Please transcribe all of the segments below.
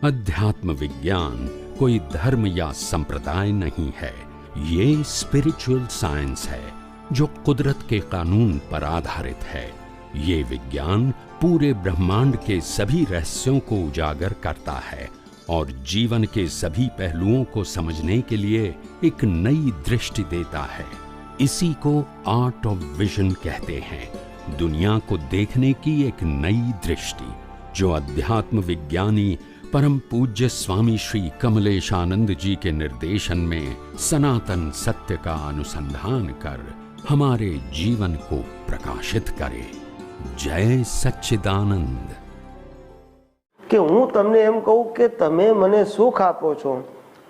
अध्यात्म विज्ञान कोई धर्म या संप्रदाय नहीं है, ये स्पिरिचुअल साइंस है जो कुदरत के कानून पर आधारित है। ये विज्ञान पूरे ब्रह्मांड के सभी रहस्यों को उजागर करता है और जीवन के सभी पहलुओं को समझने के लिए एक नई दृष्टि देता है। इसी को आर्ट ऑफ विजन कहते हैं, दुनिया को देखने की एक नई दृष्टि, जो अध्यात्म विज्ञानी परम पूज्य स्वामी श्री कमलेशानंद जी के निर्देशन में सनातन सत्य का अनुसंधान कर हमारे जीवन को प्रकाशित करे। जय सच्चिदानंद। कि हूँ तमने एम कहूँ कि तमे मने सुख आपो छो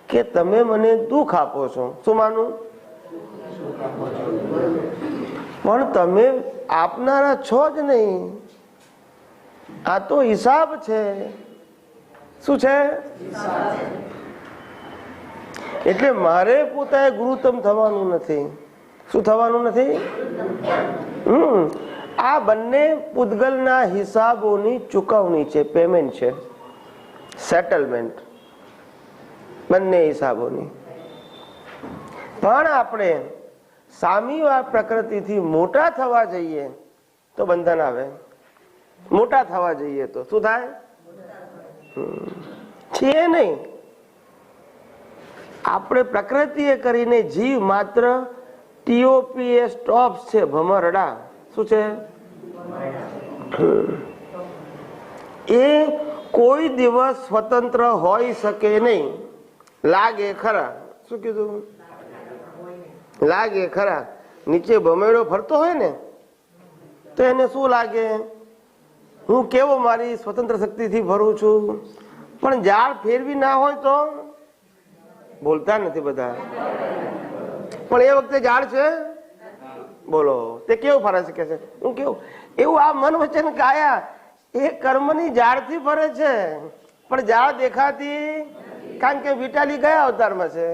कि तमे मने दुख आपो छो, शुं मानू? पण तमे आपनारा छो ज नहीं, आ तो हिसाब छे। શું છે? એટલે મારે પોતાએ ગુરુત્તમ થવાનું નથી। શું થવાનું નથી? આ બંને પૂતગલના હિસાબોની ચૂકવણી છે, પેમેન્ટ છે, સેટલમેન્ટ બંને હિસાબોની। પણ આપણે સામીવાદ પ્રકૃતિથી મોટા થવા જઈએ તો બંધન આવે, મોટા થવા જઈએ તો શું થાય? છે નહીં। આપણે પ્રકૃતિએ કરીને જીવ માત્ર TOPS સ્ટોપ્સ છે, ભમરડા। શું છે? એ કોઈ દિવસ સ્વતંત્ર હોઈ શકે નહીં। લાગે ખરા? શું કીધું? લાગે ખરા। નીચે ભમેડો ફરતો હોય ને તો એને શું લાગે? હું કેવો મારી સ્વતંત્ર શક્તિથી ફરું છું, પણ ઝાડ ફેરવી ના હોય તો બોલતા નથી બધા। પણ એ વખતે ઝાડ છે, બોલો, તે કેવું ફરે છે? કે છે હું કેવું? એવું આ મન વચન કાયા એ કર્મની ઝાડથી ફરે છે, પણ ઝાડ દેખાતી, કારણ કે વિટાલી ગયા અવતારમાં છે,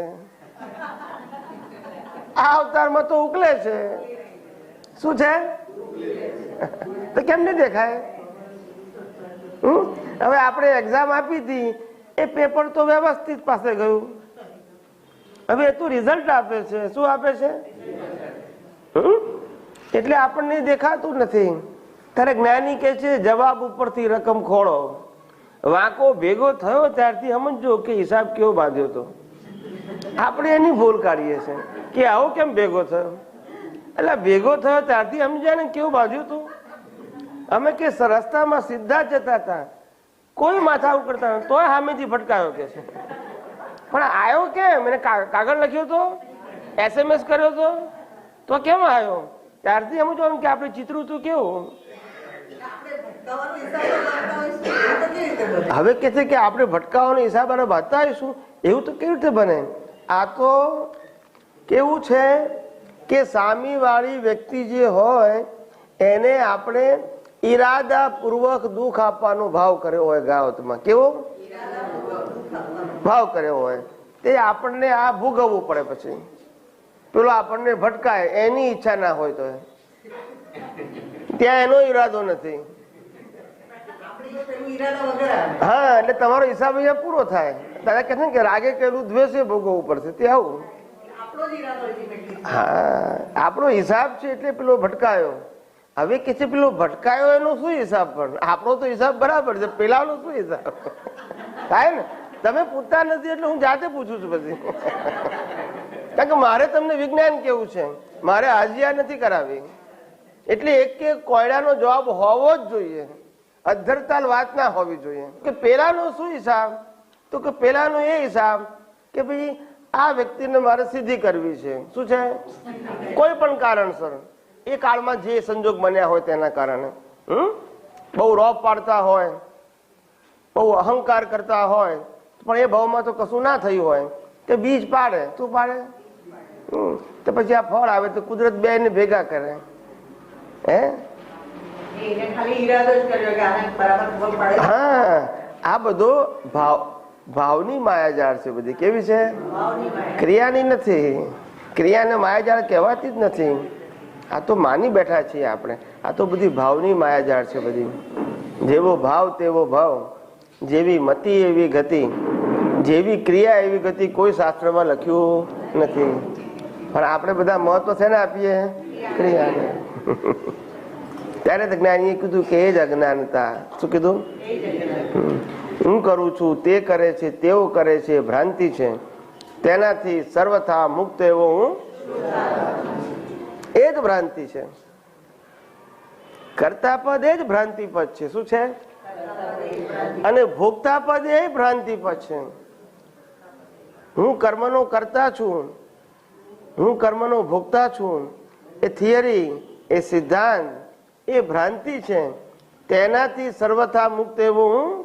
આ અવતારમાં તો ઉકલે છે। શું છે? તો કેમ નહીં દેખાય? હવે આપણે એક્ઝામ આપી હતી, એ પેપર તો વ્યવસ્થિત પાસે ગયું, હવે તો રિઝલ્ટ આપે છે। શું આપે છે? એટલે આપણને દેખાતું નથી। ત્યારે જ્ઞાની કહે છે જવાબ ઉપરથી રકમ ખોળો। વાંકો ભેગો થયો ત્યારથી સમજો કે હિસાબ કેવો બાંધ્યો હતો। આપણે એની ભૂલ કાઢીએ છીએ કે આવો કેમ ભેગો થયો, એટલે ભેગો થયો ત્યારથી સમજ્યા ને કેવું બાંધ્યું હતું। અમે કે રસ્તામાં સીધા જતા હતા, કોઈ માથા ઉકળતા તોય સામેથી ફટકાયો કે છે, પણ આવ્યો કેમ? એને કાગળ લખ્યો હતો, SMS કર્યો હતો, તો કેમ આવ્યો? ત્યારથી એમ જોવાનું કે આપણે ચિત્રું હતું કેવું। હવે કે છે કે આપણે ભટકાવાનો હિસાબ અને બાંધતા આવીશું, એવું તો કેવી રીતે બને? આ તો કેવું છે કે સામીવાળી વ્યક્તિ જે હોય એને આપણે ઈરાદાપૂર્વક દુઃખ આપવાનો ભાવ કર્યો હોય, ગાવતમાં કેવો ભાવ કર્યો હોય, તે આપણને આ ભોગવવું પડે। પછી પેલો આપણને ભટકાય, એની ઈચ્છા ના હોય તો ત્યાં એનો ઈરાદો નથી। હા, એટલે તમારો હિસાબ અહીંયા પૂરો થાય। દાદા કહે છે કે રાગે કહેલું દ્વેષે ભોગવવું પડશે, તે આવું। હા, આપણો હિસાબ છે એટલે પેલો ભટકાયો। હવે કે છે પેલો ભટકાયો એનો શું હિસાબ? પણ આપણો તો હિસાબ બરાબર છે, પેલાનો શું હિસાબ થાય ને? તમે પૂછતા નથી એટલે હું જાતે પૂછું છું પછી, કારણ કે મારે તમને વિજ્ઞાન કેવું છે, મારે હાજિયા નથી કરાવી। એટલે એક એક કોયડાનો જવાબ હોવો જ જોઈએ, અધરતાલ વાત ના હોવી જોઈએ કે પેલાનો શું હિસાબ? તો કે પેલાનો એ હિસાબ કે ભાઈ આ વ્યક્તિને મારે સિદ્ધિ કરવી છે। શું છે? કોઈ પણ કારણસર, એ કાળમાં જે સંજોગ બન્યા હોય તેના કારણે, બહુ રોપ પાડતા હોય, બહુ અહંકાર કરતા હોય, પણ એ ભાવમાં તો કશું ના થયું હોય, તે બીજ પાડે, શું પાડે? તો પછી આ ફળ આવે તો કુદરત બે ને ભેગા કરે। હે, હા, આ બધો ભાવની માયાજાળ છે બધી। કેવી છે? ક્રિયાની નથી। ક્રિયાને માયાજાળ કહેવાતી જ નથી। આ તો માની બેઠા છીએ આપણે, આ તો બધી ભાવની માયાજાળ છે બધી। જેવો ભાવ તેવો ભાવ, જેવી મતિ એવી ગતિ, જેવી ક્રિયા એવી ગતિ કોઈ શાસ્ત્રમાં લખ્યું નથી. પણ આપણે બધા મહત્વ છે ને આપીએ ક્રિયાને. ત્યારે તો જ્ઞાનીએ કીધું કે એ જ અજ્ઞાનતા. શું કીધું? હું કરું છું, તે કરે છે, તેઓ કરે છે, ભ્રાંતિ છે, તેનાથી સર્વથા મુક્ત એવો હું, એ જ ભ્રાંતિ છે. કર્તા પદ એ જ ભ્રાંતિ પદ છે. શું છે? અને ભોગતા પદ એ ભ્રાંતિ પદ છે. હું કર્મનો કરતા છું, હું કર્મનો ભોગતા છું, એ થિયરી, એ સિદ્ધાંત, એ ભ્રાંતિ છે. તેનાથી સર્વથા મુક્ત એવું હું,